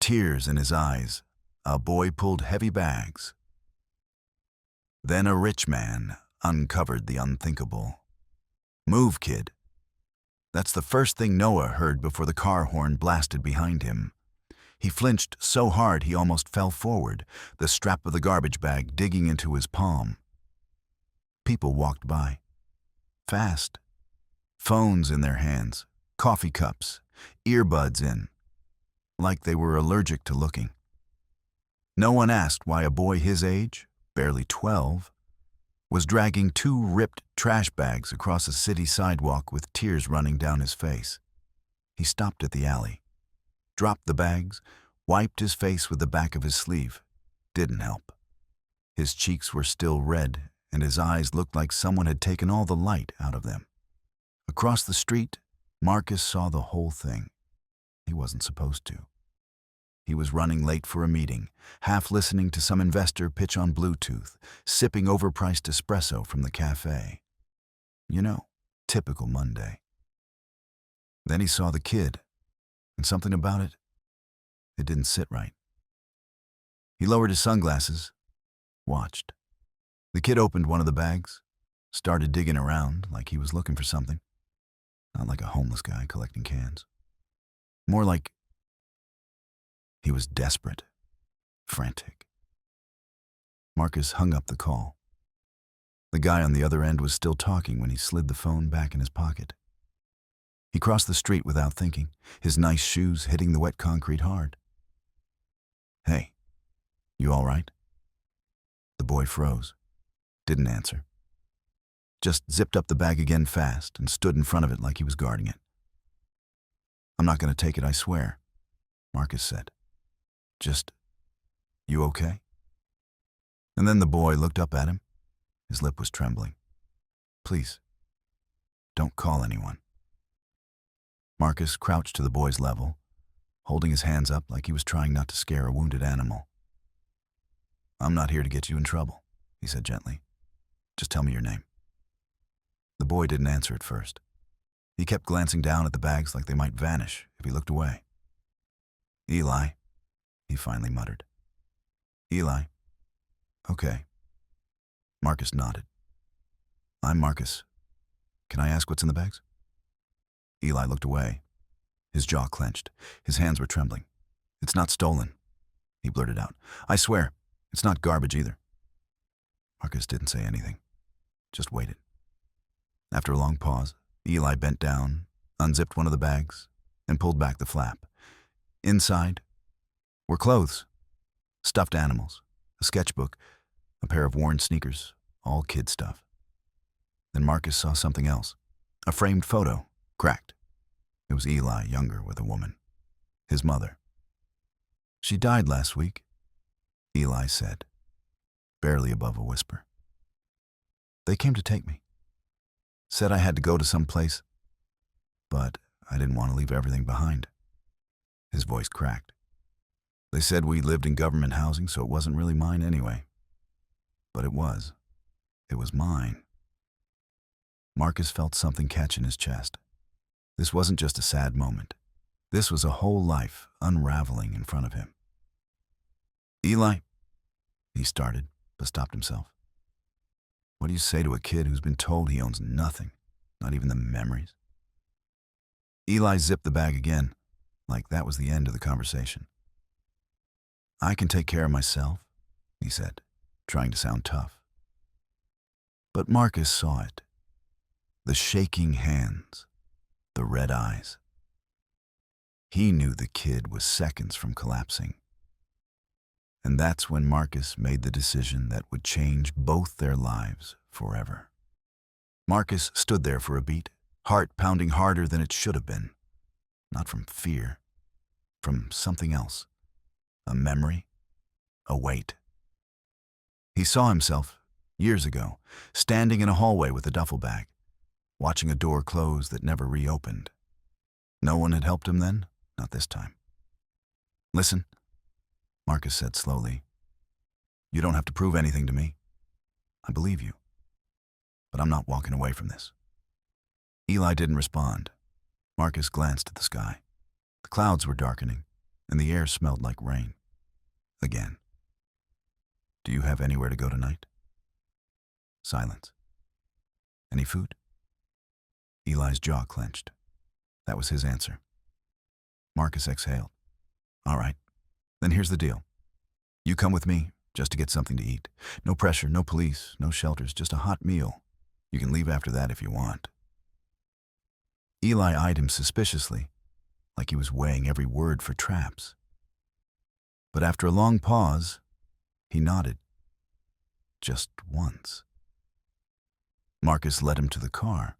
tears in his eyes, a boy pulled heavy bags. Then a rich man uncovered the unthinkable. "Move, kid." That's the first thing Noah heard before the car horn blasted behind him. He flinched so hard he almost fell forward, the strap of the garbage bag digging into his palm. People walked by. Fast. Phones in their hands, coffee cups, earbuds in, like they were allergic to looking. No one asked why a boy his age, barely 12, was dragging 2 ripped trash bags across a city sidewalk with tears running down his face. He stopped at the alley, dropped the bags, wiped his face with the back of his sleeve. Didn't help. His cheeks were still red, and his eyes looked like someone had taken all the light out of them. Across the street, Marcus saw the whole thing. He wasn't supposed to. He was running late for a meeting, half listening to some investor pitch on Bluetooth, sipping overpriced espresso from the cafe. You know, typical Monday. Then he saw the kid, and something about it didn't sit right. He lowered his sunglasses, watched. The kid opened one of the bags, started digging around like he was looking for something. Not like a homeless guy collecting cans. More like he was desperate, frantic. Marcus hung up the call. The guy on the other end was still talking when he slid the phone back in his pocket. He crossed the street without thinking, his nice shoes hitting the wet concrete hard. "Hey, you all right?" The boy froze, didn't answer. Just zipped up the bag again fast and stood in front of it like he was guarding it. "I'm not going to take it, I swear," Marcus said. "Just, you okay?" And then the boy looked up at him. His lip was trembling. "Please, don't call anyone." Marcus crouched to the boy's level, holding his hands up like he was trying not to scare a wounded animal. "I'm not here to get you in trouble," he said gently. "Just tell me your name." The boy didn't answer at first. He kept glancing down at the bags like they might vanish if he looked away. "Eli," he finally muttered. "Eli. Okay." Marcus nodded. "I'm Marcus. Can I ask what's in the bags?" Eli looked away. His jaw clenched. His hands were trembling. "It's not stolen," he blurted out. "I swear, it's not garbage either." Marcus didn't say anything, just waited. After a long pause, Eli bent down, unzipped one of the bags, and pulled back the flap. Inside were clothes, stuffed animals, a sketchbook, a pair of worn sneakers, all kid stuff. Then Marcus saw something else, a framed photo, cracked. It was Eli, younger, with a woman, his mother. "She died last week," Eli said, barely above a whisper. "They came to take me. Said I had to go to some place, but I didn't want to leave everything behind." His voice cracked. "They said we lived in government housing, so it wasn't really mine anyway. But it was. It was mine." Marcus felt something catch in his chest. This wasn't just a sad moment. This was a whole life unraveling in front of him. "Eli," he started, but stopped himself. "What do you say to a kid who's been told he owns nothing, not even the memories?" Eli zipped the bag again, like that was the end of the conversation. "I can take care of myself," he said, trying to sound tough. But Marcus saw it. The shaking hands, the red eyes. He knew the kid was seconds from collapsing. And that's when Marcus made the decision that would change both their lives forever. Marcus stood there for a beat, heart pounding harder than it should have been. Not from fear, from something else. A memory, a weight. He saw himself, years ago, standing in a hallway with a duffel bag, watching a door close that never reopened. No one had helped him then, not this time. "Listen," Marcus said slowly. "You don't have to prove anything to me. I believe you. But I'm not walking away from this." Eli didn't respond. Marcus glanced at the sky. The clouds were darkening. and the air smelled like rain. Again. Do you have anywhere to go tonight? Silence. Any food? Eli's jaw clenched. That was his answer. Marcus exhaled. All right, then here's the deal. You come with me, just to get something to eat. No pressure, no police, no shelters, just a hot meal. You can leave after that if you want. Eli eyed him suspiciously, like he was weighing every word for traps. But after a long pause, he nodded. Just once. Marcus led him to the car.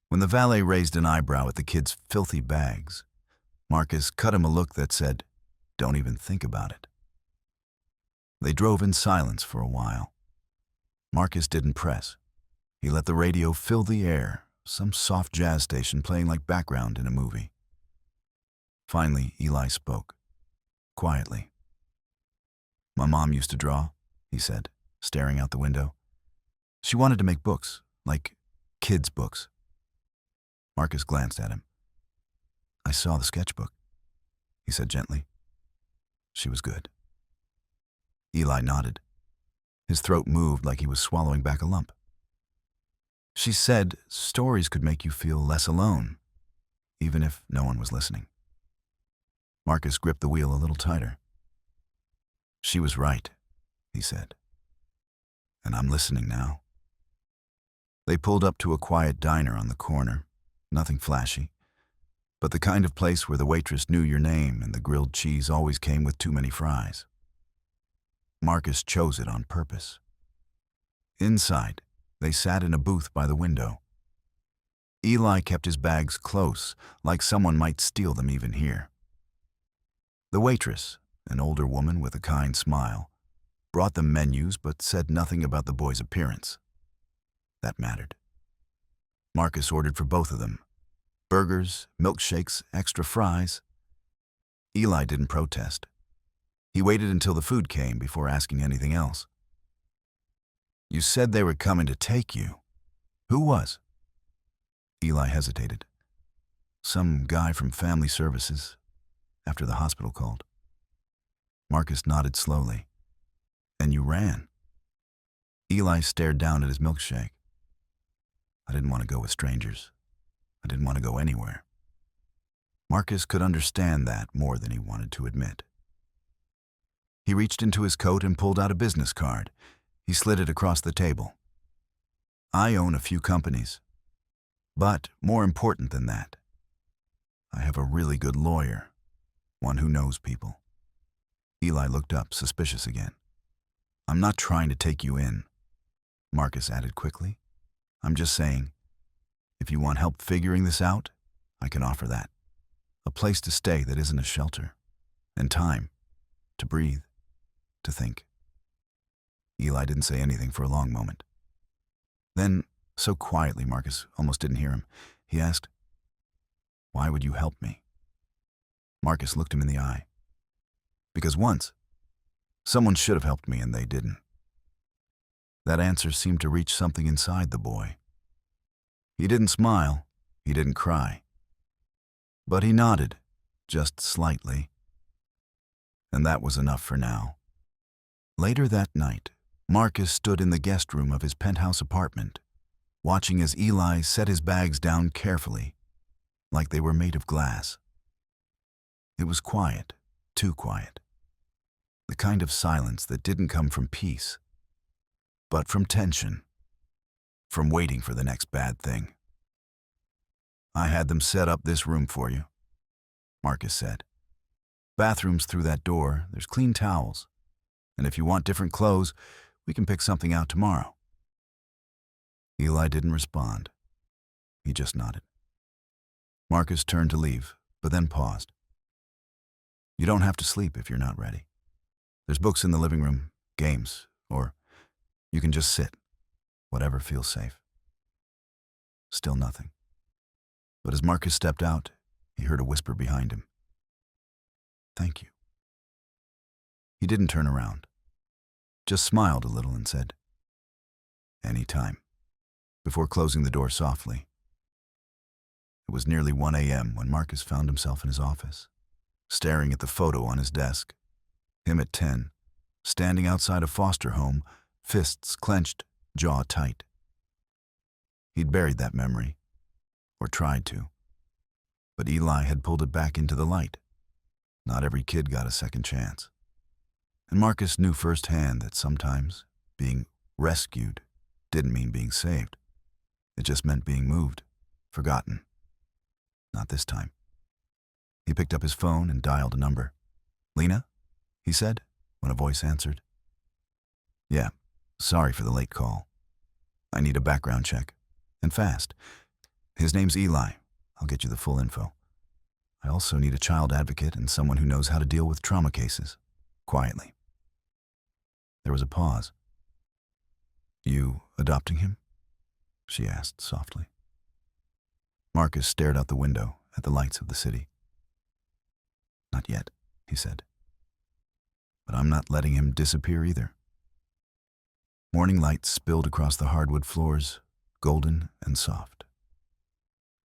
When the valet raised an eyebrow at the kid's filthy bags, Marcus cut him a look that said, "Don't even think about it." They drove in silence for a while. Marcus didn't press. He let the radio fill the air, some soft jazz station playing like background in a movie. Finally, Eli spoke, quietly. "My mom used to draw," he said, staring out the window. "She wanted to make books, like kids' books." Marcus glanced at him. "I saw the sketchbook," he said gently. "She was good." Eli nodded. His throat moved like he was swallowing back a lump. "She said stories could make you feel less alone, even if no one was listening." Marcus gripped the wheel a little tighter. "She was right," he said. "And I'm listening now." They pulled up to a quiet diner on the corner, nothing flashy, but the kind of place where the waitress knew your name and the grilled cheese always came with too many fries. Marcus chose it on purpose. Inside, they sat in a booth by the window. Eli kept his bags close, like someone might steal them even here. The waitress, an older woman with a kind smile, brought them menus but said nothing about the boy's appearance. That mattered. Marcus ordered for both of them. Burgers, milkshakes, extra fries. Eli didn't protest. He waited until the food came before asking anything else. "You said they were coming to take you. Who was?" Eli hesitated. "Some guy from family services, after the hospital called." Marcus nodded slowly. "And you ran?" Eli stared down at his milkshake. "I didn't want to go with strangers. I didn't want to go anywhere." Marcus could understand that more than he wanted to admit. He reached into his coat and pulled out a business card. He slid it across the table. "I own a few companies. But more important than that, I have a really good lawyer, one who knows people." Eli looked up, suspicious again. "I'm not trying to take you in," Marcus added quickly. "I'm just saying, if you want help figuring this out, I can offer that. A place to stay that isn't a shelter. And time to breathe, to think." Eli didn't say anything for a long moment. Then, so quietly Marcus almost didn't hear him, he asked, "Why would you help me?" Marcus looked him in the eye. "Because once, someone should have helped me and they didn't." That answer seemed to reach something inside the boy. He didn't smile, he didn't cry. But he nodded, just slightly. And that was enough for now. Later that night, Marcus stood in the guest room of his penthouse apartment, watching as Eli set his bags down carefully, like they were made of glass. It was quiet, too quiet. The kind of silence that didn't come from peace, but from tension, from waiting for the next bad thing. "I had them set up this room for you," Marcus said. "Bathroom's through that door, there's clean towels. And if you want different clothes, we can pick something out tomorrow." Eli didn't respond. He just nodded. Marcus turned to leave, but then paused. "You don't have to sleep if you're not ready. There's books in the living room, games, or you can just sit, whatever feels safe." Still nothing. But as Marcus stepped out, he heard a whisper behind him. "Thank you." He didn't turn around, just smiled a little and said, "Anytime," before closing the door softly. It was nearly 1 a.m. when Marcus found himself in his office. staring at the photo on his desk. Him at 10, standing outside a foster home, fists clenched, jaw tight. He'd buried that memory, or tried to. But Eli had pulled it back into the light. Not every kid got a second chance. And Marcus knew firsthand that sometimes being rescued didn't mean being saved. It just meant being moved, forgotten. Not this time. He picked up his phone and dialed a number. "Lena?" he said, when a voice answered. "Yeah, sorry for the late call. I need a background check. And fast. His name's Eli. I'll get you the full info. I also need a child advocate and someone who knows how to deal with trauma cases. Quietly." There was a pause. "You adopting him?" she asked softly. Marcus stared out the window at the lights of the city. "Not yet," he said. "But I'm not letting him disappear either." Morning light spilled across the hardwood floors, golden and soft.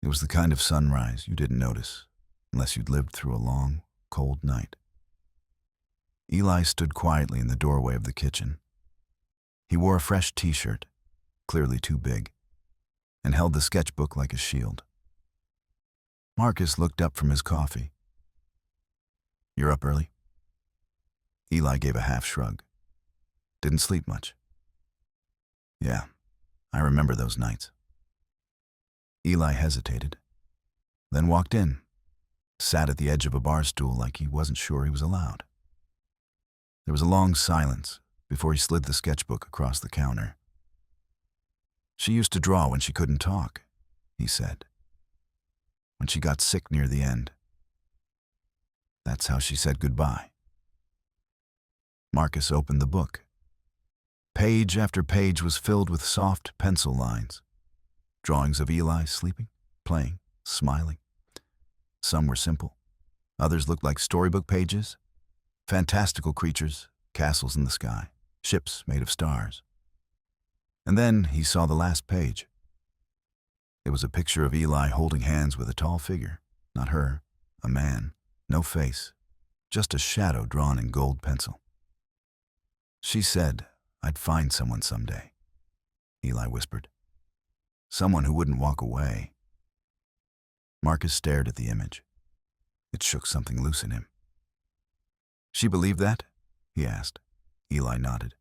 It was the kind of sunrise you didn't notice unless you'd lived through a long, cold night. Eli stood quietly in the doorway of the kitchen. He wore a fresh t-shirt, clearly too big, and held the sketchbook like a shield. Marcus looked up from his coffee. "You're up early?" Eli gave a half shrug. "Didn't sleep much." "Yeah, I remember those nights." Eli hesitated, then walked in, sat at the edge of a bar stool like he wasn't sure he was allowed. There was a long silence before he slid the sketchbook across the counter. "She used to draw when she couldn't talk," he said. "When she got sick near the end. That's how she said goodbye." Marcus opened the book. Page after page was filled with soft pencil lines. Drawings of Eli sleeping, playing, smiling. Some were simple. Others looked like storybook pages. Fantastical creatures, castles in the sky, ships made of stars. And then he saw the last page. It was a picture of Eli holding hands with a tall figure. Not her, a man, no face, just a shadow drawn in gold pencil. "She said I'd find someone someday," Eli whispered. "Someone who wouldn't walk away." Marcus stared at the image. It shook something loose in him. "She believed that?" he asked. Eli nodded.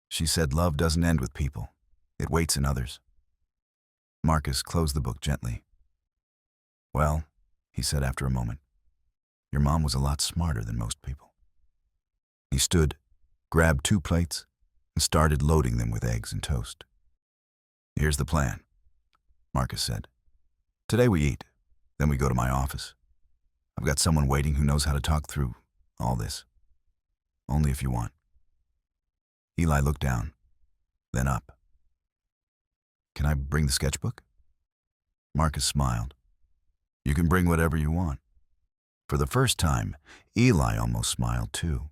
"She said love doesn't end with people. It waits in others." Marcus closed the book gently. "Well," he said after a moment, "your mom was a lot smarter than most people." He stood, grabbed 2 plates, and started loading them with eggs and toast. "Here's the plan," Marcus said. "Today we eat, then we go to my office. I've got someone waiting who knows how to talk through all this. Only if you want." Eli looked down, then up. "Can I bring the sketchbook?" Marcus smiled. "You can bring whatever you want." For the first time, Eli almost smiled too.